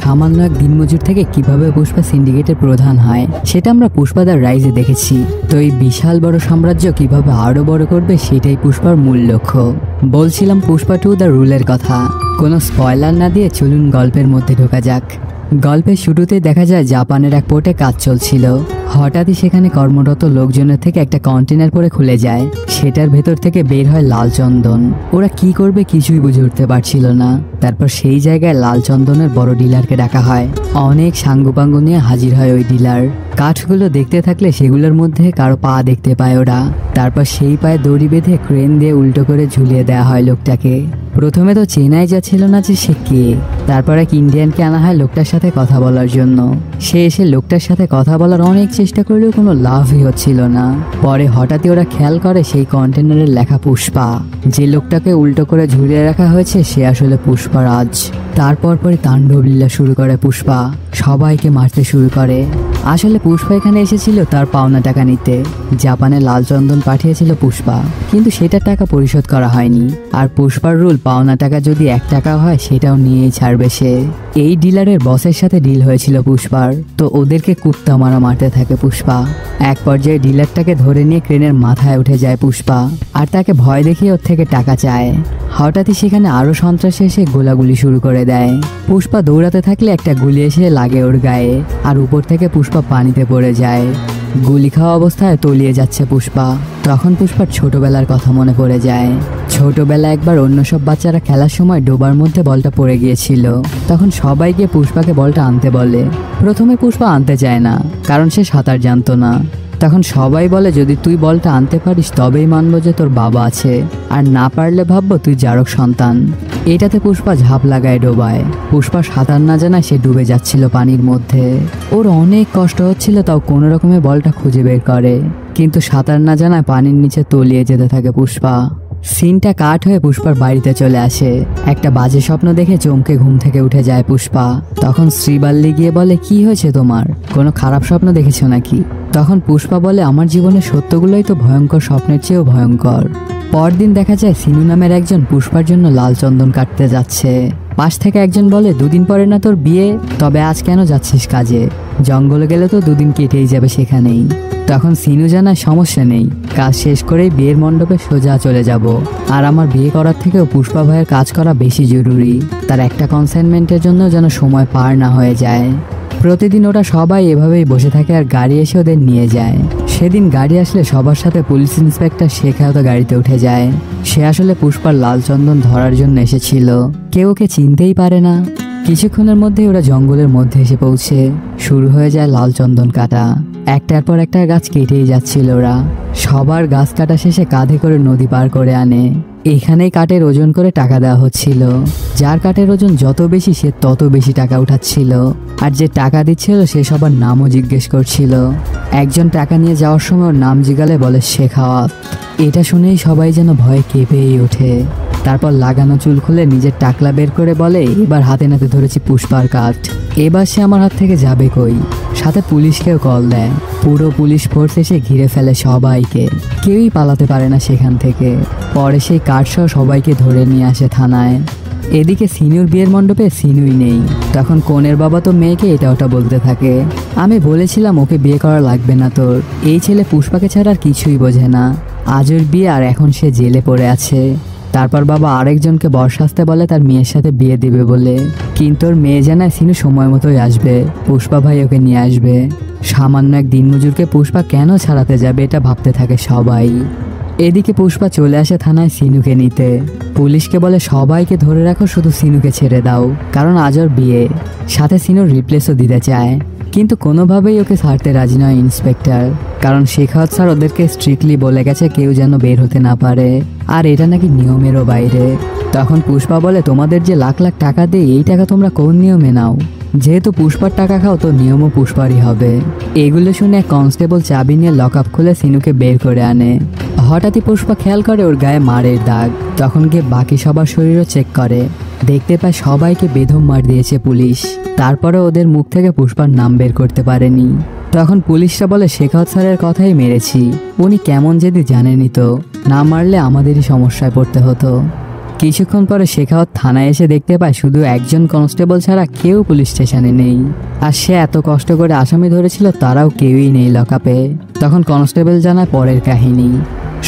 সামান্য এক দিনমজুর থেকে কিভাবে পুষ্পা সিন্ডিকেটের প্রধান হয় সেটা আমরা পুষ্পা দ্য রাইজে দেখেছি। তো এই বিশাল বড় সাম্রাজ্য কিভাবে আরো বড় করবে সেটাই পুষ্পার মূল লক্ষ্য। বলছিলাম পুষ্পা 2 দ্য রুলের কথা। কোনো স্পয়লার না দিয়ে চলুন গল্পের মধ্যে ঢোকা যাক। গল্পের শুরুতে দেখা যায় জাপানের এক পোর্টে কাজ চলছিল। হঠাৎই সেখানে কর্মরত লোকজনের থেকে একটা কন্টেনার পরে খুলে যায়। সেটার ভেতর থেকে বের হয় লাল চন্দন। ওরা কি করবে কিছুই বুঝে উঠতে পারছিল না। তারপর সেই জায়গায় লাল চন্দনের বড় ডিলারকে ডাকা হয়। অনেক সাঙ্গুপাঙ্গু নিয়ে হাজির হয় ওই ডিলার। কাঠগুলো দেখতে থাকলে সেগুলোর মধ্যে কারো পা দেখতে পায় ওরা। তারপর সেই পায়ে দড়ি বেঁধে ক্রেন দিয়ে উল্টো করে ঝুলিয়ে দেওয়া হয় লোকটাকে। প্রথমে তো চেনাই যাচ্ছিল না যে সে কে। তারপর এক ইন্ডিয়ানকে আনা হয় লোকটার সাথে কথা বলার জন্য। সে এসে লোকটার সাথে কথা বলার অনেক চেষ্টা করলেও কোনো লাভই হচ্ছিল না। পরে হঠাৎই ওরা খেয়াল করে সেই কন্টেনারের লেখা পুষ্পা। যে লোকটাকে উল্টো করে ঝুলিয়ে রাখা হয়েছে সে আসলে পুষ্পারাজ। তারপর পরে তাণ্ডব লীলা শুরু করে পুষ্পা। সবাইকে মারতে শুরু করে। আসলে পুষ্পা এখানে এসেছিল তার পাওনা টাকা নিতে। জাপানে লাল চন্দন পাঠিয়েছিল পুষ্পা, কিন্তু সেটার টাকা পরিশোধ করা হয়নি। আর পুষ্পার রুল পাওনা টাকা যদি 1 টাকা হয় সেটাও নিয়েই ছাড়বে সে। এই ডিলারের বসের সাথে ডিল হয়েছিল পুষ্পার, তো ওদেরকে কুত্তা মারা মারতে থাকে পুষ্পা। এক পর্যায়ে ডিলারটাকে ধরে নিয়ে ক্রেনের মাথায় উঠে যায় পুষ্পা, আর তাকে ভয় দেখিয়ে ওর থেকে টাকা চায়। হঠাৎই সেখানে আরো সন্ত্রাসী এসে গোলাগুলি শুরু করে দেয়। পুষ্পা দৌড়াতে থাকলে একটা গুলি এসে লাগে ওর গায়ে, আর উপর থেকে পুষ্পা পানিতে পড়ে যায়। গুলি খাওয়া অবস্থায় তলিয়ে যাচ্ছে পুষ্পা। তখন পুষ্পার ছোটবেলার কথা মনে পড়ে যায়। ছোটবেলা একবার অন্য সব বাচ্চারা খেলার সময় ডোবার মধ্যে বলটা পড়ে গিয়েছিল। তখন সবাইকে পুষ্পাকে বলটা আনতে বলে। প্রথমে পুষ্পা আনতে চায় না, কারণ সে সাঁতার জানতো না। তখন সবাই বলে যদি তুই বলটা আনতে পারিস তবেই মানবো যে তোর বাবা আছে, আর না পারলে ভাববো তুই জারক সন্তান। এটাতে পুষ্পা ঝাঁপ লাগায় ডোবায়। পুষ্পা সাঁতার না জানায় সে ডুবে যাচ্ছিল পানির মধ্যে। ওর অনেক কষ্ট হচ্ছিল, তাও কোনো রকমে বলটা খুঁজে বের করে। কিন্তু সাঁতার না জানায় পানির নিচে তলিয়ে যেতে থাকে পুষ্পা। সিনটা কাট হয়ে পুষ্পার বাড়িতে চলে আসে। একটা বাজে স্বপ্ন দেখে চমকে ঘুম থেকে উঠে যায় পুষ্পা। তখন শ্রীবাল্লি গিয়ে বলে, কি হয়েছে তোমার? কোনো খারাপ স্বপ্ন দেখেছো নাকি? তখন পুষ্পা বলে, আমার জীবনের সত্যগুলোই তো ভয়ঙ্কর স্বপ্নের চেয়েও ভয়ঙ্কর। পরদিন দেখা যায় সিনু নামের একজন পুষ্পার জন্য লাল চন্দন কাটতে যাচ্ছে। পাশ থেকে একজন বলে, 2 দিন পরে না তোর বিয়ে, তবে আজ কেন যাচ্ছিস কাজে? জঙ্গলে গেলে তো 2 দিন কেটেই যাবে সেখানেই। তখন সিনু জানায়, সমস্যা নেই, কাজ শেষ করেই বিয়ের মণ্ডপে সোজা চলে যাব। আর আমার বিয়ে করার থেকেও পুষ্পা ভাইয়ের কাজ করা বেশি জরুরি। তার একটা কনসাইনমেন্টের জন্য যেন সময় পার না হয়ে যায়। প্রতিদিন ওরা সবাই এভাবেই বসে থাকে, আর গাড়ি এসে ওদের নিয়ে যায়। সেদিন গাড়ি আসলে সবার সাথে পুলিশ ইন্সপেক্টর শেখায়ত গাড়িতে উঠে যায়। সে আসলে পুষ্পার লাল চন্দন ধরার জন্য এসেছিল। কেউ ওকে চিনতেই পারে না। কিছুক্ষণের মধ্যে ওরা জঙ্গলের মধ্যে এসে পৌঁছে। শুরু হয়ে যায় লাল চন্দন কাটা। একটার পর একটা গাছ কেটেই যাচ্ছিল ওরা। সবার গাছ কাটা শেষে কাঁধে করে নদী পার করে আনে। এখানেই কাঠের ওজন করে টাকা দেওয়া হচ্ছিল। যার কাঠের ওজন যত বেশি সে তত বেশি টাকা উঠাচ্ছিল। আর যে টাকা দিচ্ছিল সে সবার নামও জিজ্ঞেস করছিল। একজন টাকা নিয়ে যাওয়ার সময় ওর নাম জিগালে বলে শেখাওয়াত। এটা শুনেই সবাই যেন ভয়ে কেঁপেই ওঠে। তারপর লাগানো চুল খুলে নিজের টাকলা বের করে বলে, এবার হাতে নাতে ধরেছি পুষ্পার কাঠ, এবার সে আমার হাত থেকে যাবে কই। সাথে পুলিশকেও কল দেয়। পুরো পুলিশ ফোর্স এসে ঘিরে ফেলে সবাইকে। কেউই পালাতে পারে না সেখান থেকে। পরে সেই কাঠ সহ সবাইকে ধরে নিয়ে আসে থানায়। এদিকে সিনুর বিয়ের মণ্ডপে সিনুই নেই। তখন কনের বাবা তো মেয়েকে এটা ওটা বলতে থাকে, আমি বলেছিলাম ওকে বিয়ে করা লাগবে না তোর, এই ছেলে পুষ্পাকে ছাড়া আর কিছুই বোঝে না। আজ ওর বিয়ে আর এখন সে জেলে পড়ে আছে। তারপর বাবা আরেকজনকে বরসাস্তে বলে তার মেয়ের সাথে বিয়ে দিবে বলে, কিন্তু ওর মেয়ে জানায় সিনু সময় মতোই আসবে, পুষ্পা ভাই ওকে নিয়ে আসবে। সামান্য এক দিনমজুরকে পুষ্পা কেন ছাড়াতে যাবে এটা ভাবতে থাকে সবাই। এদিকে পুষ্পা চলে আসে থানায় সিনুকে নিতে। পুলিশকে বলে সবাইকে ধরে রাখো, শুধু সিনুকে ছেড়ে দাও, কারণ আজ ওর বিয়ে। সাথে সিনুর রিপ্লেসও দিতে চায়, কিন্তু কোনোভাবেই ওকে ছাড়তে রাজি নয় ইন্সপেক্টর, কারণ শেখাওয়াত স্যার ওদেরকে স্ট্রিক্টলি বলে গেছে কেউ যেন বের হতে না পারে, আর এটা নাকি নিয়মেরও বাইরে। তখন পুষ্পা বলে, তোমাদের যে লাখ লাখ টাকা দেয় এই টাকা তোমরা কোন নিয়মে নাও? যেহেতু পুষ্পার টাকা খাও তো নিয়মও পুষ্পারই হবে। এগুলো শুনে এক কনস্টেবল চাবি নিয়ে লক আপ খুলে সিনুকে বের করে আনে। হঠাৎই পুষ্পা খেয়াল করে ওর গায়ে মারের দাগ। তখন গিয়ে বাকি সবার শরীরও চেক করে, দেখতে পায় সবাইকে বেদম মার দিয়েছে পুলিশ। তারপরে ওদের মুখ থেকে পুষ্পার নাম বের করতে পারেনি। তখন পুলিশরা বলে শেখাওয়াত স্যারের কথাই মেরেছি, উনি কেমন যদি জানেনই তো, না মারলে আমাদেরই সমস্যায় পড়তে হতো। কিছুক্ষণ পরে শেখাওয়াত থানায় এসে দেখতে পায় শুধু একজন কনস্টেবল ছাড়া কেউ পুলিশ স্টেশনে নেই। আর সে এত কষ্ট করে আসামি ধরেছিল, তারাও কেউই নেই লকআপে। তখন কনস্টেবল জানায় পরের কাহিনী।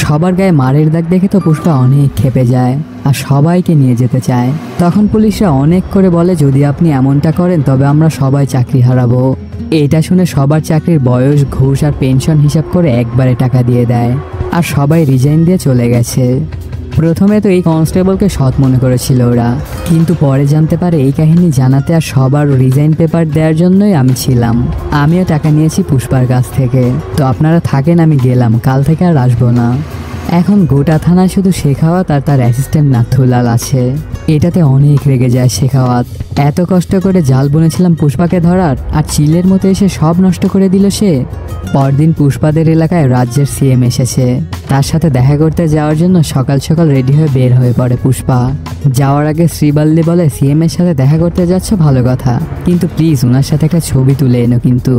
সবার গায়ে মারের দাগ দেখে তো পুষ্পা অনেক ক্ষেপে যায় আর সবাইকে নিয়ে যেতে চায়। তখন পুলিশরা অনেক করে বলে যদি আপনি এমনটা করেন তবে আমরা সবাই চাকরি হারাবো। এটা শুনে সবার চাকরির বয়স, ঘুষ আর পেনশন হিসাব করে একবারে টাকা দিয়ে দেয় আর সবাই রিজাইন দিয়ে চলে গেছে। প্রথমে তো এই কনস্টেবলকে সৎ মনে করেছিল ওরা, কিন্তু পরে জানতে পারে এই কাহিনী জানাতে আর সবার রিজাইন পেপার দেওয়ার জন্যই আমি ছিলাম। আমিও টাকা নিয়েছি পুষ্পার কাছ থেকে। তো আপনারা থাকেন, আমি গেলাম, কাল থেকে আর আসবো না। এখন গোটা থানায় শুধু শেখাওয়াত আর তার অ্যাসিস্ট্যান্ট নাথুলাল আছে। এটাতে অনেক রেগে যায় শেখাওয়াত। এত কষ্ট করে জাল বুনেছিলাম পুষ্পাকে ধরার, আর চিলের মতো এসে সব নষ্ট করে দিল সে। পরদিন পুষ্পাদের এলাকায় রাজ্যের সিএম এসেছে। তার সাথে দেখা করতে যাওয়ার জন্য সকাল সকাল রেডি হয়ে বের হয়ে পড়ে পুষ্পা। যাওয়ার আগে শ্রীবাল্লি বলে সিএম এর সাথে দেখা করতে যাচ্ছ ভালো কথা, কিন্তু প্লিজ ওনার সাথে একটা ছবি তুলে এনো, কিন্তু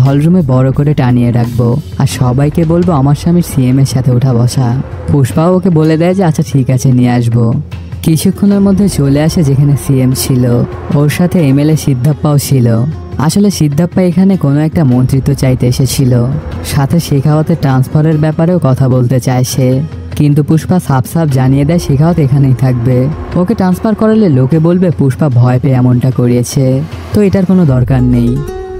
হলরুমে বড় করে টানিয়ে রাখবো আর সবাইকে বলবো আমার স্বামীর সিএম এর সাথে ওঠা বসা। পুষ্পাও ওকে বলে দেয় যে আচ্ছা ঠিক আছে, নিয়ে আসবো। কিছুক্ষণের মধ্যে চলে আসে যেখানে সিএম ছিল, ওর সাথে এমএলএ সিদ্ধাপ্পাও ছিল। আসলে সিদ্ধাপ্পা এখানে কোনো একটা মন্ত্রিত্ব চাইতে এসেছিল, সাথে শেখাওয়াতের ট্রান্সফারের ব্যাপারেও কথা বলতে চায় সে। কিন্তু পুষ্পা সাফ সাফ জানিয়ে দেয় শেখাওয়াত এখানেই থাকবে। ওকে ট্রান্সফার করালে লোকে বলবে পুষ্পা ভয় পেয়ে এমনটা করিয়েছে, তো এটার কোনো দরকার নেই।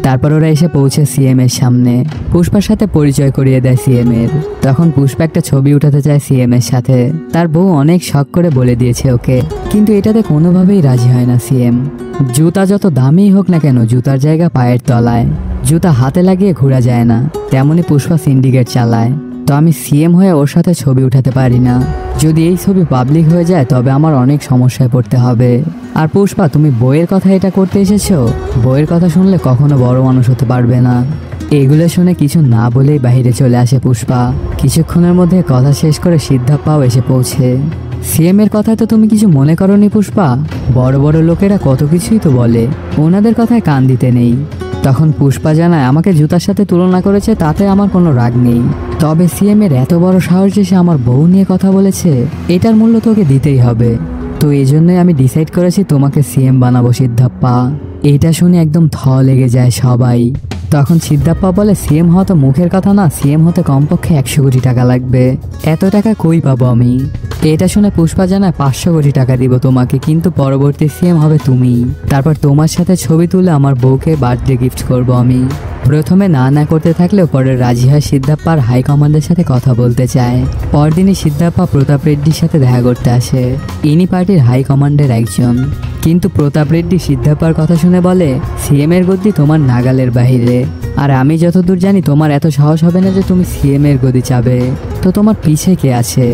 তারপর ওরা এসে পৌঁছে সিএম এর সামনে। পুষ্পার সাথে পরিচয় করিয়ে দেয় সিএম এর। তখন পুষ্পা একটা ছবি উঠাতে চায় সিএম এর সাথে। তার বউ অনেক শখ করে বলে দিয়েছে ওকে, কিন্তু এটাতে কোনোভাবেই রাজি হয় না সিএম। জুতা যত দামি হোক না কেন, জুতার জায়গা পায়ের তলায়। জুতা হাতে লাগিয়ে ঘোরা যায় না, তেমনি পুষ্পা সিন্ডিকেট চালায়। তো আমি সিএম হয়ে ওর সাথে ছবি উঠাতে পারি না। যদি এই ছবি পাবলিক হয়ে যায় তবে আমার অনেক সমস্যায় পড়তে হবে। আর পুষ্পা, তুমি বইয়ের কথা এটা করতে এসেছো? বইয়ের কথা শুনলে কখনো বড় মানুষ হতে পারবে না। এগুলো শুনে কিছু না বলেই বাইরে চলে আসে পুষ্পা। কিছুক্ষণের মধ্যে কথা শেষ করে সিদ্ধাপ্পাও এসে পৌঁছে। সিএম এর কথায় তো তুমি কিছু মনে করনি পুষ্পা? বড় বড় লোকেরা কত কিছুই তো বলে, ওনাদের কথায় কান দিতে নেই। তখন পুষ্পা জানায় আমাকে জুতার সাথে তুলনা করেছে, তাতে আমার কোনো রাগ নেই। তবে সিএম এর এত বড় সাহস যে সে আমার বউ নিয়ে কথা বলেছে, এটার মূল্য তোকে দিতেই হবে। তো এই জন্যই আমি ডিসাইড করেছি তোমাকে সিএম বানাবো সিদ্ধাপ্পা। এটা শুনে একদম থ লেগে যায় সবাই। তখন সিদ্ধাপ্পা বলে সিএম হওয়া তো মুখের কথা না, সিএম হতে কমপক্ষে 100 কোটি টাকা লাগবে। এত টাকা কই পাবো আমি? এটা শুনে পুষ্পা জানায় 500 কোটি টাকা দিব তোমাকে, কিন্তু পরবর্তী সিএম হবে তুমি। তারপর তোমার সাথে ছবি তুলে আমার বউকে বার্থডে গিফট করব আমি। প্রথমে না না করতে থাকলেও পরে রাজি হয় সিদ্ধাপ্পার হাইকমান্ডের সাথে কথা বলতে চায়। পরদিনই সিদ্ধাপ্পা প্রতাপ রেড্ডির সাথে দেখা করতে আসে। ইনি পার্টির হাইকমান্ডের একজন। কিন্তু প্রতাপ রেড্ডি সিদ্ধাপ্পার কথা শুনে বলে সিএম এর গদি তোমার নাগালের বাহিরে, আর আমি যতদূর জানি তোমার এত সাহস হবে না যে তুমি সিএম এর গদি চাবে। তো তোমার পিছে কে আছে?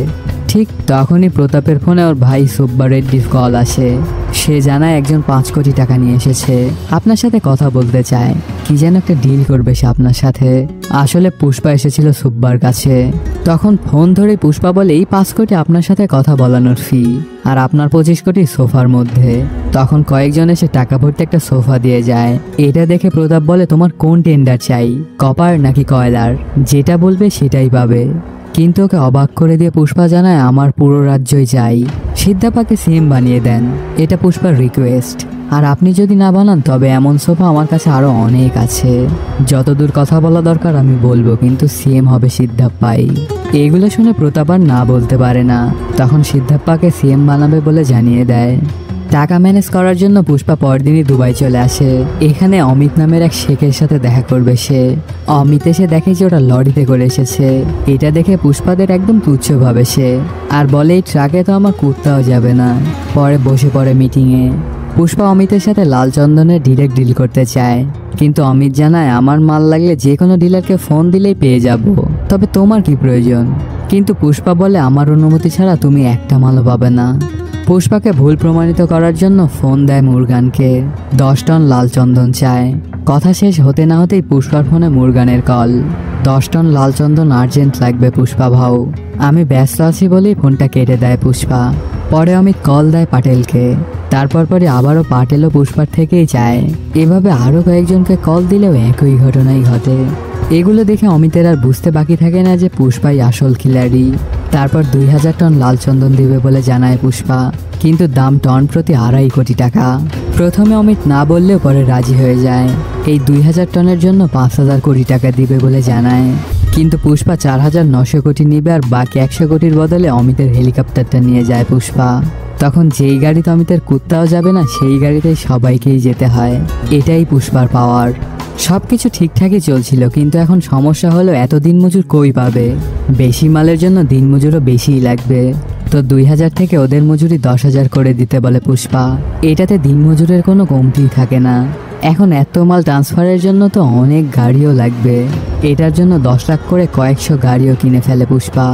ঠিক তখনই প্রতাপের ফোনে ওর ভাই সুব্বা রেড্ডির কল আসে। সে জানায় একজন 5 কোটি টাকা নিয়ে এসেছে, আপনার সাথে কথা বলতে চায়। কি যেন একটা ডিল করবে সে আপনার সাথে। আসলে পুষ্পা এসেছিল সুব্বার কাছে। তখন ফোন ধরে পুষ্পা বলে এই 5 কোটি আপনার সাথে কথা বলানোর ফি, আর আপনার 25 কোটি সোফার মধ্যে। তখন কয়েকজন এসে টাকা ভর্তি একটা সোফা দিয়ে যায়। এটা দেখে প্রতাপ বলে তোমার কোন টেন্ডার চাই, কপার নাকি কয়লার? যেটা বলবে সেটাই পাবে। কিন্তু ওকে অবাক করে দিয়ে পুষ্পা জানায় আমার পুরো রাজ্যই চাই, সিদ্ধাপ্পাকে সিএম বানিয়ে দেন, এটা পুষ্পার রিকোয়েস্ট। আর আপনি যদি না বানান তবে এমন সোফা আমার কাছে আরো অনেক আছে, যতদূর কথা বলা দরকার আমি বলবো, কিন্তু সিএম হবে সিদ্ধাপ্পাই। এগুলো শুনে প্রতাপ আর না বলতে পারে না। তখন সিদ্ধাপ্পাকে সিএম বানাবে বলে জানিয়ে দেয়। টাকা ম্যানেজ করার জন্য পুষ্পা পরদিনই দুবাই চলে আসে। এখানে অমিত নামের এক শেখের সাথে দেখা করবে সে। অমিত এসে দেখে যে ওরা লরিতে করে এসেছে। এটা দেখে পুষ্পাদের একদম তুচ্ছ ভাবে সে, আর বলে এই ট্রাকে তো আমার কুত্তাও যাবে না। পরে বসে পড়ে মিটিংয়ে। পুষ্পা অমিতের সাথে লাল চন্দনের ডিরেক্ট ডিল করতে চায়, কিন্তু অমিত জানায় আমার মাল লাগলে যে কোনো ডিলারকে ফোন দিলেই পেয়ে যাব, তবে তোমার কি প্রয়োজন? কিন্তু পুষ্পা বলে আমার অনুমতি ছাড়া তুমি একটা মালও পাবে না। পুষ্পাকে ভুল প্রমাণিত করার জন্য ফোন দেয় মুরগানকে। 10 টন লাল চন্দন চায়। কথা শেষ হতে না হতেই পুষ্পার ফোনে মুরগানের কল। 10 টন লাল চন্দন আর্জেন্ট লাগবে পুষ্পা ভাও। আমি ব্যস্ত আছি বলেই ফোনটা কেটে দেয় পুষ্পা। পরে অমিত কল দেয় পাটেলকে। তারপর পরে আবারও পাটেলও পুষ্পার থেকেই চায়। এভাবে আরও কয়েকজনকে কল দিলেও একই ঘটনাই ঘটে। এগুলো দেখে অমিতের আর বুঝতে বাকি থাকে না যে পুষ্পাই আসল খিলাড়ি। তারপর 2000 টন লাল চন্দন দিবে বলে জানায় পুষ্পা, কিন্তু দাম টন প্রতি 2.5 কোটি টাকা। প্রথমে অমিত না বললেও পরে রাজি হয়ে যায়। এই 2000 টনের জন্য 5000 কোটি টাকা দিবে বলে জানায়, কিন্তু পুষ্পা 4900 কোটি নিবে আর বাকি 100 কোটির বদলে অমিতের হেলিকপ্টারটা নিয়ে যায় পুষ্পা। তখন যেই গাড়িতে অমিতের কুত্তাও যাবে না সেই গাড়িতেই সবাইকেই যেতে হয়। এটাই পুষ্পার পাওয়ার। সবকিছু ঠিকঠাকই চলছিল, কিন্তু এখন সমস্যা হলো এত দিনমজুর কই পাবে। বেশি মালের জন্য দিনমজুরও বেশিই লাগবে। তো 2000 থেকে ওদের মজুরি 10,000 করে দিতে বলে পুষ্পা। এটাতে দিনমজুরের কোনো কমতি থাকে না। এখন এত মাল ট্রান্সফারের জন্য তো অনেক গাড়িও লাগবে। এটার জন্য 10 লাখ করে কয়েকশো গাড়িও কিনে ফেলে পুষ্পা।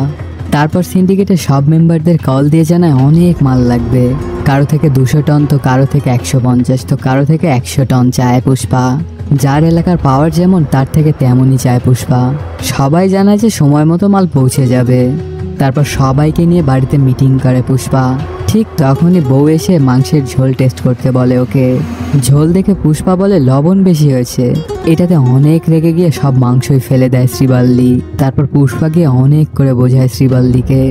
তারপর সিন্ডিকেটের সব মেম্বারদের কল দিয়ে জানায় অনেক মাল লাগবে। কারো থেকে 200 টন, তো কারো থেকে 150, তো কারো থেকে 100 টন চায় পুষ্পা। যার এলাকার পাওয়ার যেমন তার থেকে তেমনই চায় পুষ্পা। সবাই জানায় যে সময় মতো মাল পৌঁছে যাবে। তারপর সবাইকে নিয়ে বাড়িতে মিটিং করে পুষ্পা। ঠিক তখনই বউ এসে মাংসের ঝোল টেস্ট করতে বলে ওকে। ঝোল দেখে পুষ্পা বলে লবণ বেশি হয়েছে। এটাতে অনেক রেগে গিয়ে সব মাংসই ফেলে দেয় শ্রীবাল্লি। তারপর পুষ্পা গিয়ে অনেক করে বোঝায় শ্রীবাল্লিকে।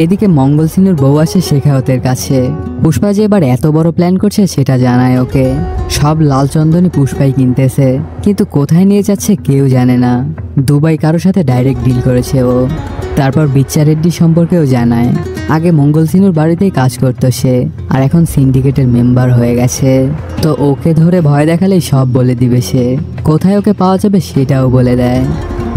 এদিকে মঙ্গল সিনুর বউ আসে শেখাওতের কাছে। পুষ্পা যে এবার এত বড় প্ল্যান করছে সেটা জানায় ওকে। সব লাল চন্দনই পুষ্পাই কিনতেছে, কিন্তু কোথায় নিয়ে যাচ্ছে কেউ জানে না। দুবাই কারোর সাথে ডাইরেক্ট ডিল করেছে ও। তারপর বিচ্চা রেড্ডি সম্পর্কেও জানায়। আগে মঙ্গল সিনুর বাড়িতেই কাজ করতো সে, আর এখন সিন্ডিকেটের মেম্বার হয়ে গেছে। তো ওকে ধরে ভয় দেখালেই সব বলে দিবে সে। কোথায় ওকে পাওয়া যাবে সেটাও বলে দেয়।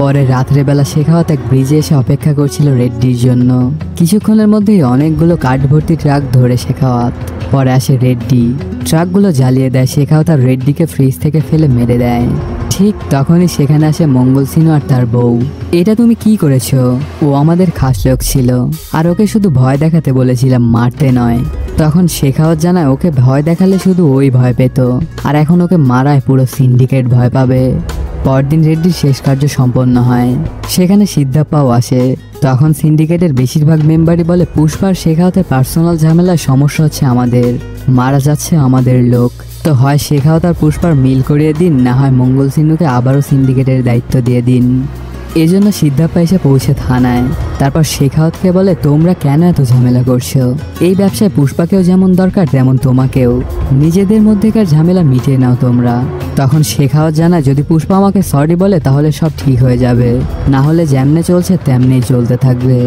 পরে রাত্রেবেলা শেখাওয়াত এক ব্রিজে এসে অপেক্ষা করছিল রেড্ডির জন্য। কিছুক্ষণের মধ্যেই অনেকগুলো কাঠ ভর্তি ট্রাক ধরে শেখাওয়াত। পরে আসে রেড্ডি, ট্রাকগুলো জ্বালিয়ে দেয়। শেখাওয়াত আর রেড্ডিকে ফ্রিজ থেকে ফেলে মেরে দেয়। ঠিক তখনই সেখানে আসে মঙ্গল সিনু আর তার বউ। এটা তুমি কি করেছো? ও আমাদের খাস লোক ছিল, আর ওকে শুধু ভয় দেখাতে বলেছিলাম, মারতে নয়। তখন শেখাওয়াত জানায় ওকে ভয় দেখালে শুধু ওই ভয় পেত, আর এখন ওকে মারায় পুরো সিন্ডিকেট ভয় পাবে। পরদিন রেড্ডির শেষ কার্য সম্পন্ন হয়। সেখানে সিদ্ধাপ্পাও আসে। তখন সিন্ডিকেটের বেশিরভাগ মেম্বারই বলে পুষ্পার শেখাওয়াতের পার্সোনাল ঝামেলায় সমস্যা হচ্ছে আমাদের, মারা যাচ্ছে আমাদের লোক। তো হয় শেখাওয়াত আর পুষ্পার মিল করিয়ে দিন, না হয় মঙ্গল সিনুকে আবারও সিন্ডিকেটের দায়িত্ব দিয়ে দিন। এজন্য সিদ্ধাপ্পা এসে পৌঁছে থানায়। তারপর শেখাওয়াতকে বলে তোমরা কেন এত ঝামেলা করছো? এই ব্যবসায় পুষ্পাকেও যেমন দরকার তেমন তোমাকেও। নিজেদের মধ্যেকার ঝামেলা মিটিয়ে নাও তোমরা। তখন শেখাওয়াত জানায় যদি পুষ্পা আমাকে সরি বলে তাহলে সব ঠিক হয়ে যাবে, না হলে যেমনে চলছে তেমনি চলতে থাকবে।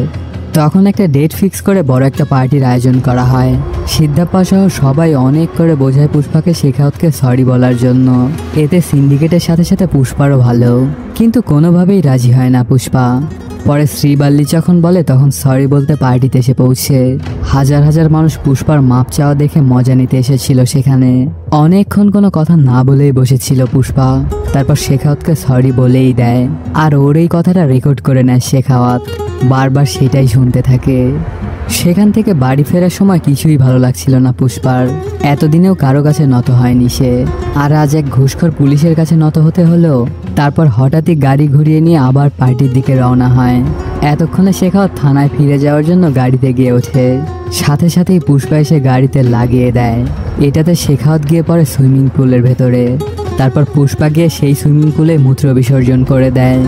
তখন একটা ডেট ফিক্স করে বড় একটা পার্টির আয়োজন করা হয়। সিদ্ধাপ্পা সহ সবাই অনেক করে বোঝায় পুষ্পাকে শেখাওয়াতকে সরি বলার জন্য। এতে সিন্ডিকেটের সাথে সাথে পুষ্পারও ভালো, কিন্তু কোনোভাবেই রাজি হয় না পুষ্পা। পরে শ্রীবাল্লি যখন বলে তখন সরি বলতে পার্টিতে এসে পৌঁছে। হাজার হাজার মানুষ পুষ্পার মাপ চাওয়া দেখে মজা নিতে এসেছিল সেখানে। অনেকক্ষণ কোনো কথা না বলেই বসেছিল পুষ্পা। তারপর শেখাওয়াতকে সরি বলেই দেয়, আর ওর এই কথাটা রেকর্ড করে নেয় শেখাওয়াত। বারবার সেটাই শুনতে থাকে। সেখান থেকে বাড়ি ফেরার সময় কিছুই ভালো লাগছিল না পুষ্পার। এতদিনেও কারো কাছে নত হয়নি সে, আর আজ এক ঘুষখোর পুলিশের কাছে নত হতে হলো। তারপর হঠাৎই গাড়ি ঘুরিয়ে নিয়ে আবার পার্টির দিকে রওনা হয়। এতক্ষণে শেখাওয়াত থানায় ফিরে যাওয়ার জন্য গাড়িতে গিয়ে ওঠে। সাথে সাথেই পুষ্পা এসে গাড়িতে লাগিয়ে দেয়। এটাতে শেখাওয়াত গিয়ে পড়ে সুইমিং পুলের ভেতরে। তারপর পুষ্পা গিয়ে সেই সুইমিং পুলে মূত্র বিসর্জন করে দেয়।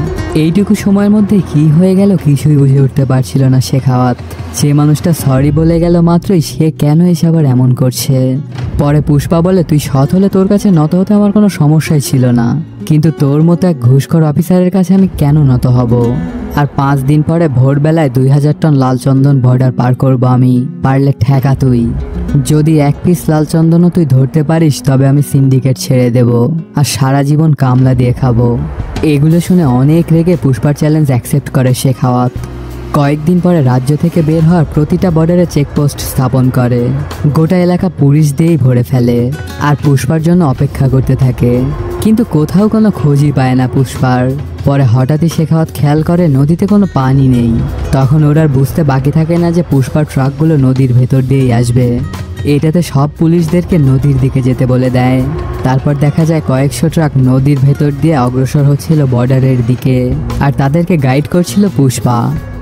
এইটুকু সময়ের মধ্যে কি হয়ে গেল কিছুই বুঝে উঠতে পারছিল না শেখাওয়াত। যে মানুষটা সরি বলে গেল মাত্রই সে কেন এসে আবার এমন করছে। পরে পুষ্পা বলে তুই সৎ হলে তোর কাছে নত হতে আমার কোনো সমস্যাই ছিল না, কিন্তু তোর মতো এক ঘুষখোর অফিসারের কাছে আমি কেন নত হব? আর 5 দিন পরে ভোরবেলায় 2000 টন লাল চন্দন বর্ডার পার করবো আমি, পারলে ঠেকা তুই। যদি 1 পিস লাল চন্দনও তুই ধরতে পারিস তবে আমি সিন্ডিকেট ছেড়ে দেব, আর সারা জীবন কামলা দিয়ে খাবো। এগুলো শুনে অনেক রেগে পুষ্পার চ্যালেঞ্জ অ্যাকসেপ্ট করে শেখাওয়াত। কয়েকদিন পরে রাজ্য থেকে বের হওয়ার প্রতিটা বর্ডারে চেকপোস্ট স্থাপন করে। গোটা এলাকা পুলিশ দিয়েই ভরে ফেলে, আর পুষ্পার জন্য অপেক্ষা করতে থাকে। কিন্তু কোথাও কোনো খোঁজই পায় না পুষ্পার। পরে হঠাৎই শেখাওয়াত খেয়াল করে নদীতে কোনো পানি নেই। তখন ওরা বুঝতে বাকি থাকে না যে পুষ্পার ট্রাকগুলো নদীর ভেতর দিয়েই আসবে। এটাতে সব পুলিশদেরকে নদীর দিকে যেতে বলে দেয়। তারপর দেখা যায় কয়েকশো ট্রাক নদীর ভেতর দিয়ে অগ্রসর হচ্ছিল বর্ডারের দিকে, আর তাদেরকে গাইড করছিল পুষ্পা।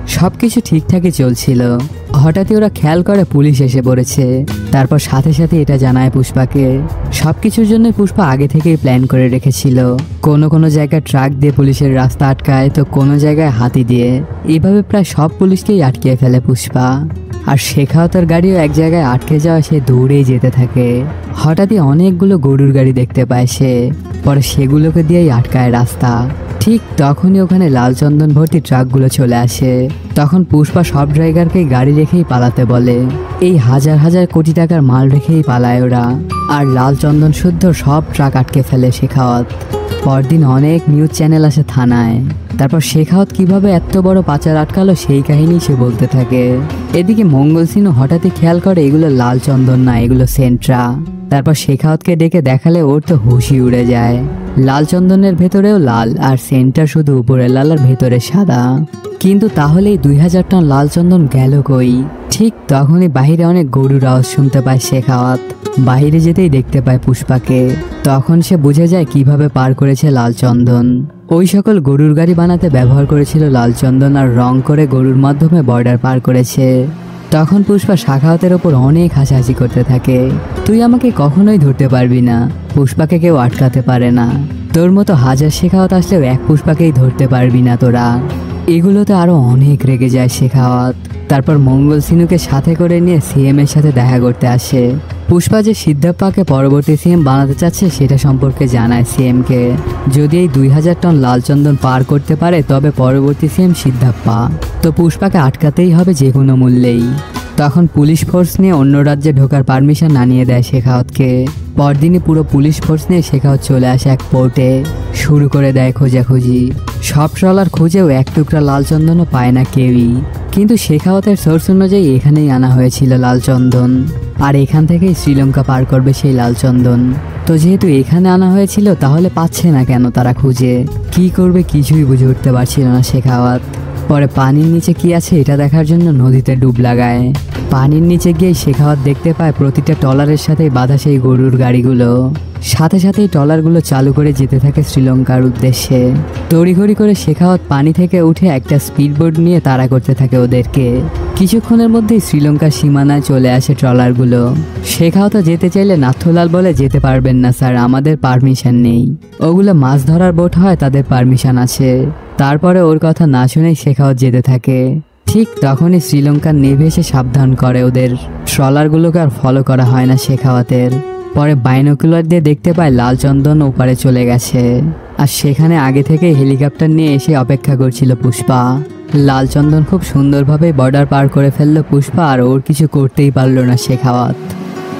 সবকিছু ঠিকঠাকই চলছিল। হঠাৎই ওরা খেয়াল করে পুলিশ এসে পড়েছে। তারপর সাথে সাথে এটা জানায় পুষ্পাকে। সবকিছুর জন্য পুষ্পা আগে থেকেই প্ল্যান করে রেখেছিল। কোনো কোনো জায়গায় ট্রাক দিয়ে পুলিশের রাস্তা আটকায়, তো কোনো জায়গায় হাতি দিয়ে। এভাবে প্রায় সব পুলিশকেই আটকিয়ে ফেলে পুষ্পা। আর শেখাওয়াতের গাড়িও এক জায়গায় আটকে যাওয়া, সে দৌড়েই যেতে থাকে। হঠাৎই অনেকগুলো গরুর গাড়ি দেখতে পায় সে। পরে সেগুলোকে দিয়েই আটকায় রাস্তা। ঠিক তখনই ওখানে লাল চন্দন ভর্তি ট্রাকগুলো চলে আসে। তখন পুষ্পা সব ড্রাইভারকে গাড়ি রেখেই পালাতে বলে। এই হাজার হাজার কোটি টাকার মাল রেখেই পালায় ওরা। আর লাল চন্দন শুদ্ধ সব ট্রাক আটকে ফেলে শেখাওয়াত। পরদিন অনেক নিউজ চ্যানেল আসে থানায়। তারপর শেখাওয়াত কিভাবে এত বড় পাচার আটকালো সেই কাহিনী সে বলতে থাকে। এদিকে মঙ্গল সিনু হঠাৎই খেয়াল করে এগুলো লাল চন্দন না, এগুলো সেন্ট্রা। তারপর শেখাওয়াতকে ডেকে দেখালে ওর তো হুশই উড়ে যায়। লাল চন্দনের ভেতরেও লাল, আর সেন্টটা শুধু উপরে লাল আর ভেতরে সাদা। কিন্তু তাহলেই 2000 টন লাল চন্দন গেল কই? ঠিক তখনই বাহিরে অনেক গরুর আওয়াজ শুনতে পায় শেখাওয়াত। বাহিরে যেতেই দেখতে পায় পুষ্পাকে। তখন সে বুঝে যায় কিভাবে পার করেছে লাল চন্দন। ওই সকল গরুর গাড়ি বানাতে ব্যবহার করেছিল লাল চন্দন, আর রং করে গরুর মাধ্যমে বর্ডার পার করেছে। তখন পুষ্পা শেখাওয়াতের ওপর অনেক হাসাহাসি করতে থাকে। তুই আমাকে কখনোই ধরতে পারবি না, পুষ্পাকে কেউ আটকাতে পারে না। তোর মতো হাজার শেখাওয়াত আসলেও এক পুষ্পাকেই ধরতে পারবি না তোরা। এগুলোতে আরো অনেক রেগে যায় শেখাওয়াত। তারপর মঙ্গল সিনুকে সাথে করে নিয়ে সিএম এর সাথে দেখা করতে আসে। পুষ্পা যে সিদ্ধাপ্পাকে পরবর্তী সিএম বানাতে চাচ্ছে সেটা সম্পর্কে জানায় সিএমকে। যদি এই 2000 টন লাল চন্দন পার করতে পারে তবে পরবর্তী সিএম সিদ্ধাপ্পা। তো পুষ্পাকে আটকাতেই হবে যে কোনো মূল্যেই। তখন পুলিশ ফোর্স নিয়ে অন্য রাজ্যে ঢোকার পারমিশন আনিয়ে দেয় শেখাওয়াতকে। পরদিনই পুরো পুলিশ ফোর্স নিয়ে শেখাওয়াত চলে আসে এক পোর্টে। শুরু করে দেয় খোঁজাখুঁজি। সব ট্রলার খুঁজেও এক টুকরা লাল চন্দনও পায় না কেউই। কিন্তু শেখাওয়াতের সোর্স অনুযায়ী এখানেই আনা হয়েছিল লাল চন্দন। আর এখান থেকেই শ্রীলঙ্কা পার করবে সেই লাল চন্দন। তো যেহেতু এখানে আনা হয়েছিল তাহলে পাচ্ছে না কেন তারা খুঁজে? কি করবে কিছুই বুঝে উঠতে পারছিল না শেখাওয়াত। পরে পানির নিচে কি আছে এটা দেখার জন্য নদীতে ডুব লাগায়। পানির নিচে গিয়ে শেখাওয়াত দেখতে পায় প্রতিটা ট্রলারের সাথেই বাঁধা সেই গরুর গাড়িগুলো। সাথে সাথেই ট্রলারগুলো চালু করে যেতে থাকে শ্রীলঙ্কার উদ্দেশ্যে। তড়িঘড়ি করে শেখাওয়াত পানি থেকে উঠে একটা স্পিডবোট নিয়ে তাড়া করতে থাকে ওদেরকে। কিছুক্ষণের মধ্যেই শ্রীলঙ্কার সীমানায় চলে আসে ট্রলারগুলো। শেখাওয়াত যেতে চাইলে নাথুলাল বলে, যেতে পারবেন না স্যার, আমাদের পারমিশন নেই। ওগুলো মাছ ধরার বোট হয়, তাদের পারমিশন আছে। তারপরে ওর কথা না শুনেই শেখাওয়াত যেতে থাকে। ঠিক তখনই শ্রীলঙ্কার নেভি এসে সাবধান করে ওদের। ট্রলারগুলোকে আর ফলো করা হয় না শেখাওয়াতের। পরে বাইনোকুলার দিয়ে দেখতে পায় লাল চন্দন ওপারে চলে গেছে। আর সেখানে আগে থেকে হেলিকপ্টার নিয়ে এসে অপেক্ষা করছিল পুষ্পা। লাল চন্দন খুব সুন্দরভাবে বর্ডার পার করে ফেললো পুষ্পা, আর ওর কিছু করতেই পারল না শেখাওয়াত।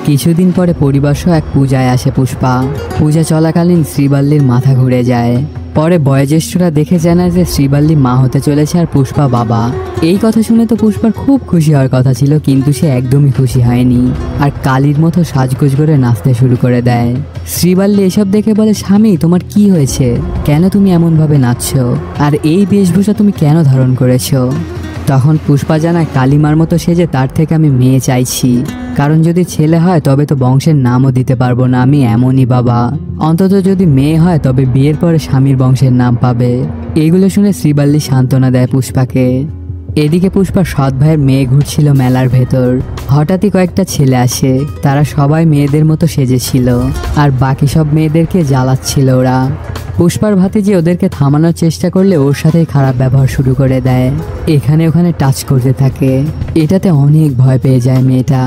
কিছুদিন পরে পরিবার সহ এক পূজায় আসে পুষ্পা। পূজা চলাকালীন শ্রীবাল্লির মাথা ঘুরে যায়। পরে বয়োজ্যেষ্ঠরা দেখে জানায় যে শ্রীবাল্লি মা হতে চলেছে আর পুষ্পা বাবা। এই কথা শুনে তো পুষ্পার খুব খুশি হওয়ার কথা ছিল, কিন্তু সে একদমই খুশি হয়নি। আর কালীর মতো সাজগোজ করে নাচতে শুরু করে দেয়। শ্রীবাল্লি এসব দেখে বলে, স্বামী তোমার কি হয়েছে? কেন তুমি এমনভাবে নাচছো? আর এই বেশভূষা তুমি কেন ধারণ করেছো? তখন পুষ্পা জানায়, কালিমার মতো সেজে তার থেকে আমি মেয়ে চাইছি। কারণ যদি ছেলে হয় তবে তো বংশের নামও দিতে পারবো না, আমি এমনই বাবা। অন্তত যদি মেয়ে হয় তবে বিয়ের পরে স্বামীর বংশের নাম পাবে। এগুলো শুনে শ্রীবাল্লি সান্ত্বনা দেয় পুষ্পাকে। এদিকে পুষ্পার সৎ ভাইয়ের মেয়ে ঘুরছিল মেলার ভেতর। হঠাৎই কয়েকটা ছেলে আসে। তারা সবাই মেয়েদের মতো সেজেছিল, আর বাকি সব মেয়েদেরকে জ্বালাচ্ছিল ওরা। পুষ্পার ভাতিজি ওদেরকে থামানোর চেষ্টা করলে ওর সাথেই খারাপ ব্যবহার শুরু করে দেয়। এখানে ওখানে টাচ করতে থাকে। এটাতে অনেক ভয় পেয়ে যায় মেয়েটা।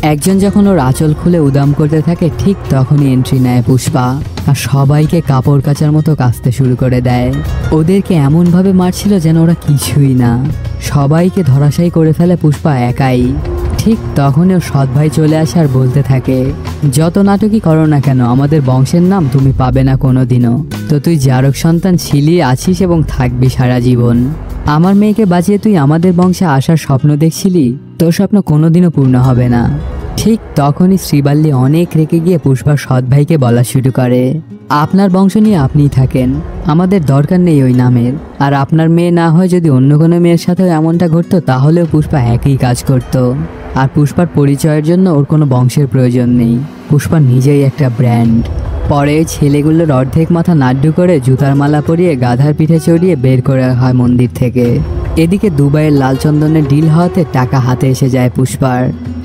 একজন যখন ওর আঁচল খুলে উদাম করতে থাকে ঠিক তখনই এন্ট্রি নেয় পুষ্পা, আর সবাইকে কাপড় কাচার মতো কাচতে শুরু করে দেয়। ওদেরকে এমনভাবে মারছিল যেন ওরা কিছুই না। সবাইকে ধরাশায়ী করে ফেলে পুষ্পা একাই। ঠিক তখনই ওর সৎ ভাই চলে আসে আর বলতে থাকে, যত নাটকই করো না কেন আমাদের বংশের নাম তুমি পাবে না কোনোদিনও। তো তুই জারক সন্তান ছিলি, আছিস এবং থাকবি সারা জীবন। আমার মেয়েকে বাঁচিয়ে তুই আমাদের বংশে আসার স্বপ্ন দেখছিলি, তোর স্বপ্ন কোনোদিনও পূর্ণ হবে না। ঠিক তখনই শ্রীবাল্লি অনেক রেগে গিয়ে পুষ্পার সৎ ভাইকে বলা শুরু করে, আপনার বংশ নিয়ে আপনিই থাকেন, আমাদের দরকার নেই ওই নামের। আর আপনার মেয়ে না হয় যদি অন্য কোনো মেয়ের সাথেও এমনটা ঘটতো তাহলেও পুষ্পা একই কাজ করত। আর পুষ্পার পরিচয়ের জন্য ওর কোনো বংশের প্রয়োজন নেই। পুষ্পা নিজেই একটা ব্র্যান্ড। পরে ছেলেগুলোর অর্ধেক মাথা নাড্ডু করে জুতার মালা পরিয়ে গাধার পিঠে চড়িয়ে বের করে হয় মন্দির থেকে। এদিকে দুবাইয়ের লালচন্দনের ডিল হওয়াতে টাকা হাতে এসে যায় পুষ্পার।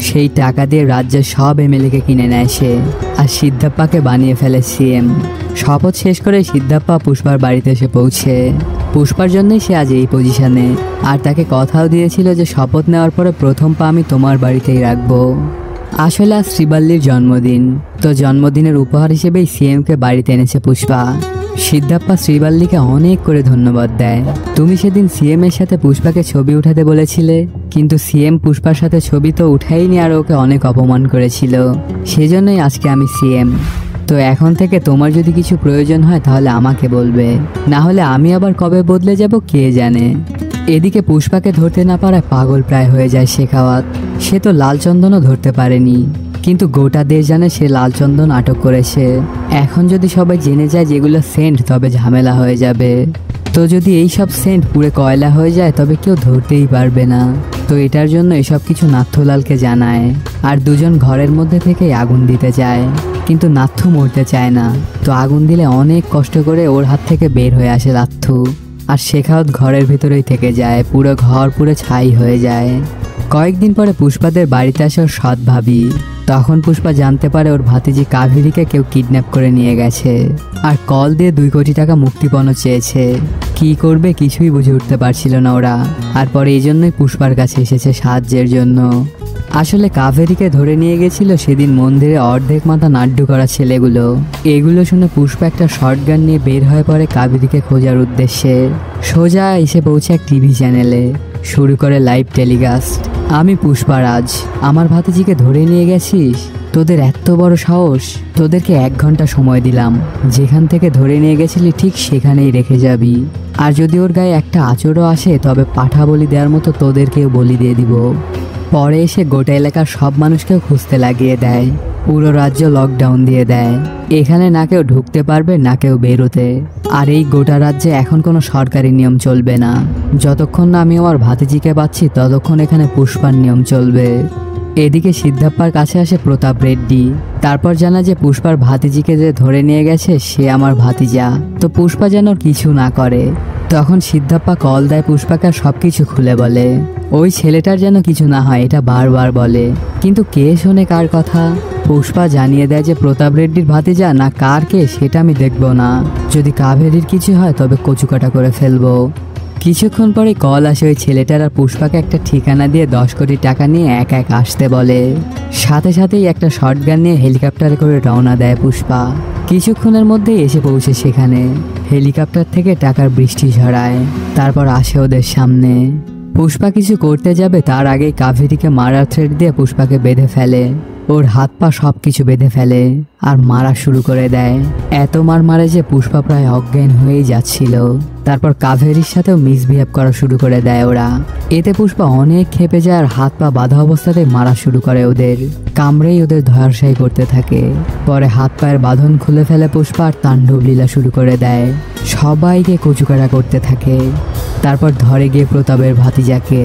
সেই টাকা দিয়ে রাজ্যের সব এমএলএকে কিনে নেয় সে, আর সিদ্ধাপ্পাকে বানিয়ে ফেলে সিএম। শপথ শেষ করে সিদ্ধাপ্পা পুষ্পার বাড়িতে এসে পৌঁছে। পুষ্পার জন্যই সে আজ এই পজিশনে, আর তাকে কথাও দিয়েছিল যে শপথ নেওয়ার পরে প্রথম পা আমি তোমার বাড়িতেই রাখবো। আসলে আজ শ্রীবাল্লির জন্মদিন, তো জন্মদিনের উপহার হিসেবেই সিএমকে বাড়িতে এনেছে পুষ্পা। সিদ্ধাপ্পা শ্রীবাল্লিকে অনেক করে ধন্যবাদ দেয়। তুমি সেদিন সিএম এর সাথে পুষ্পাকে ছবি উঠাতে বলেছিলে, কিন্তু সিএম পুষ্পার সাথে ছবি তো উঠাইনি, আর ওকে অনেক অপমান করেছিল। সেজন্যই আজকে আমি সিএম। তো এখন থেকে তোমার যদি কিছু প্রয়োজন হয় তাহলে আমাকে বলবে, না হলে আমি আবার কবে বদলে যাব কে জানে। এদিকে পুষ্পাকে ধরতে না পারায় পাগল প্রায় হয়ে যায় শেখাওয়াত। সে তো লালচন্দনও ধরতে পারেনি, কিন্তু গোটা দেশ জানে সে লালচন্দন আটক করেছে। এখন যদি সবাই জেনে যায় যেগুলো সেন্ট, তবে ঝামেলা হয়ে যাবে। তো যদি এই সব সেন্ট পুরো কয়লা হয়ে যায় তবে কেউ ধরতেই পারবে না। তো এটার জন্য এসব কিছু নাথ্যলালকে জানায়, আর দুজন ঘরের মধ্যে থেকে আগুন দিতে যায়, কিন্তু নাথ্যু মরতে চায় না। তো আগুন দিলে অনেক কষ্ট করে ওর হাত থেকে বের হয়ে আসে নাথ্যু, আর শেখাওয়াত ঘরের ভিতরেই থেকে যায়। পুরো ঘর পুরো ছাই হয়ে যায়। কয়েকদিন পরে পুষ্পাদের বাড়িতে আসে ওর সৎ ভাবি। তখন পুষ্পা জানতে পারে ওর ভাতিজি কাভেরীকে কেউ কিডন্যাপ করে নিয়ে গেছে, আর কল দিয়ে 2 কোটি টাকা মুক্তিপণও চেয়েছে। কি করবে কিছুই বুঝে উঠতে পারছিল না ওরা, আর পরে এই জন্যই পুষ্পার কাছে এসেছে সাহায্যের জন্য। আসলে কাভেরীকে ধরে নিয়ে গেছিল সেদিন মন্দিরে অর্ধেক মাথা নাড্ডু করা ছেলেগুলো। এগুলো শুনে পুষ্পা একটা শর্টগান নিয়ে বের হয়ে পড়ে কাভেরীকে খোঁজার উদ্দেশ্যে। সোজা এসে পৌঁছে এক টিভি চ্যানেলে, শুরু করে লাইভ টেলিকাস্ট। আমি পুষ্পারাজ, আমার ভাতিজিকে ধরে নিয়ে গেছিস? তোদের এত বড় সাহস! তোদেরকে 1 ঘন্টা সময় দিলাম, যেখান থেকে ধরে নিয়ে গেছিলি ঠিক সেখানেই রেখে যাবি। আর যদি ওর গায়ে একটা আঁচড়ও আসে তবে পাঠা বলি দেওয়ার মতো তোদেরকেও বলি দিয়ে দিব। পরে এসে গোটা এলাকার সব মানুষকেও খুঁজতে লাগিয়ে দেয়। পুরো রাজ্য লকডাউন দিয়ে দেয়। এখানে না কেউ ঢুকতে পারবে না কেউ বেরোতে। আর এই গোটা রাজ্যে এখন কোনো সরকারি নিয়ম চলবে না। যতক্ষণ না আমি আমার ভাতিজিকে পাচ্ছি ততক্ষণ এখানে পুষ্পার নিয়ম চলবে। এদিকে সিদ্ধাপ্পার কাছে আসে প্রতাপ রেড্ডি। তারপর জানা যে পুষ্পার ভাতিজিকে যে ধরে নিয়ে গেছে সে আমার ভাতিজা। তো পুষ্পা যেন কিছু না করে। তখন সিদ্ধাপ্পা কল দেয় পুষ্পাকে, সবকিছু খুলে বলে। ওই ছেলেটার যেন কিছু না হয় এটা বারবার বলে, কিন্তু কে শোনে কার কথা? পুষ্পা জানিয়ে দেয় যে প্রতাপ রেড্ডির ভাতিজা না কার কে সেটা আমি দেখব না। যদি কাভেরীর কিছু হয় তবে কচুকাটা করে ফেলবো। কিছুক্ষণ পরে কল আসে ওই ছেলেটার, আর পুষ্পাকে একটা ঠিকানা দিয়ে 10 কোটি টাকা নিয়ে এক এক আসতে বলে। সাথে সাথেই একটা শটগান নিয়ে হেলিকপ্টারে করে রওনা দেয় পুষ্পা। কিছুক্ষণের মধ্যেই এসে পৌঁছে সেখানে। হেলিকপ্টার থেকে টাকার বৃষ্টি ঝরায়। তারপর আসে ওদের সামনে। পুষ্পা কিছু করতে যাবে তার আগেই কাভেরীকে মারার থ্রেট দিয়ে পুষ্পাকে বেঁধে ফেলে। ওর হাত পা সবকিছু বেঁধে ফেলে আর মারা শুরু করে দেয়। এত মার মারে যে পুষ্পা প্রায় অজ্ঞান হয়েই যাচ্ছিল। তারপর কাভেরীর সাথেও মিসবিহেভ করা শুরু করে দেয় ওরা। এতে পুষ্পা অনেক ক্ষেপে যায় আর হাত পা বাঁধা অবস্থাতে মারা শুরু করে ওদের। কামড়েই ওদের ধরাশায়ী করতে থাকে। পরে হাত পায়ের বাঁধন খুলে ফেলে পুষ্পা আর তাণ্ডব লীলা শুরু করে দেয়। সবাইকে কচুকাটা করতে থাকে। তারপর ধরে গিয়ে প্রতাপের ভাতিজাকে।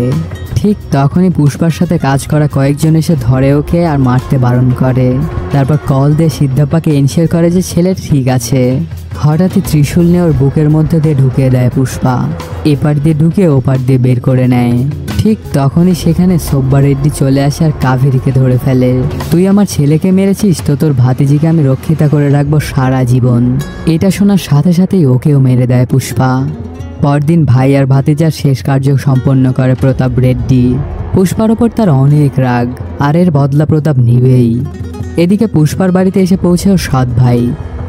ঠিক তখনই পুষ্পার সাথে কাজ করা কয়েকজন এসে ধরে ওকে আর মারতে বারণ করে। তারপর কল দিয়ে সিদ্ধাপ্পাকে এনশিওর করে যে ছেলে ঠিক আছে। হঠাৎই ত্রিশূল নিয়ে ওর বুকের মধ্যে দিয়ে ঢুকিয়ে দেয় পুষ্পা। এপার দিয়ে ঢুকে ওপার দিয়ে বের করে নেয়। ঠিক তখনই সেখানে সোব্বা রেড্ডি চলে আসে আর কাভেরীকে ধরে ফেলে। তুই আমার ছেলেকে মেরেছিস তো তোর ভাতিজিকে আমি রক্ষিতা করে রাখবো সারা জীবন। এটা শোনার সাথে সাথেই ওকেও মেরে দেয় পুষ্পা। পরদিন ভাই আর ভাতিজার শেষ কার্য সম্পন্ন করে প্রতাপ রেড্ডি। পুষ্পার ওপর তার অনেক রাগ, আর এর বদলা প্রতাপ নিবেই। এদিকে পুষ্পার বাড়িতে এসে পৌঁছে ওর সৎ ভাই।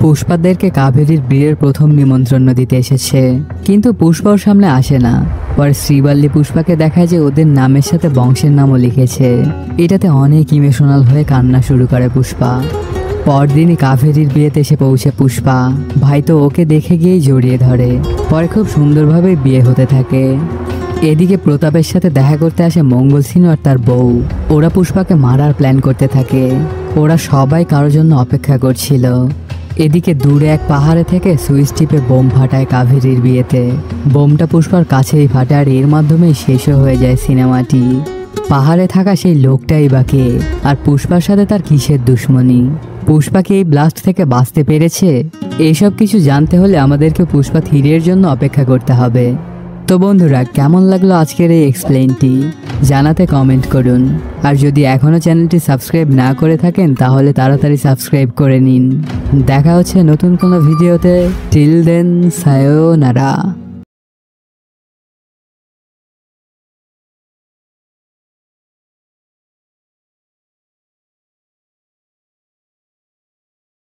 পুষ্পাদেরকে কাভেরীর বিয়ের প্রথম নিমন্ত্রণ দিতে এসেছে, কিন্তু পুষ্পা ওর সামনে আসে না। পরে শ্রীবাল্লি পুষ্পাকে দেখায় যে ওদের নামের সাথে বংশের নামও লিখেছে। এটাতে অনেক ইমোশনাল হয়ে কান্না শুরু করে পুষ্পা। পরদিনই কাভেরীর বিয়েতে এসে পৌঁছে পুষ্পা। ভাই তো ওকে দেখে গিয়েই জড়িয়ে ধরে। পরে খুব সুন্দরভাবে বিয়ে হতে থাকে। এদিকে প্রতাপের সাথে দেখা করতে আসে মঙ্গল সিনু আর তার বউ। ওরা পুষ্পাকে মারার প্ল্যান করতে থাকে। ওরা সবাই কারোর জন্য অপেক্ষা করছিল। এদিকে দূরে এক পাহাড়ে থেকে সুইচ টিপে বোম ফাটায় কাভেরীর বিয়েতে। বোমটা পুষ্পার কাছেই ফাটে আর এর মাধ্যমেই শেষও হয়ে যায় সিনেমাটি। পাহাড়ে থাকা সেই লোকটাই বাকি, আর পুষ্পার সাথে তার কিসের দুশ্মনী? পুষ্পা কি এই ব্লাস্ট থেকে বাঁচতে পেরেছে? এইসব কিছু জানতে হলে আমাদেরকে পুষ্পা 3 এর জন্য অপেক্ষা করতে হবে। তো বন্ধুরা, কেমন লাগলো আজকের এই এক্সপ্লেইনটি জানাতে কমেন্ট করুন। আর যদি এখনও চ্যানেলটি সাবস্ক্রাইব না করে থাকেন তাহলে তাড়াতাড়ি সাবস্ক্রাইব করে নিন। দেখা হচ্ছে নতুন কোনো ভিডিওতে। Till then, সায়োনারা।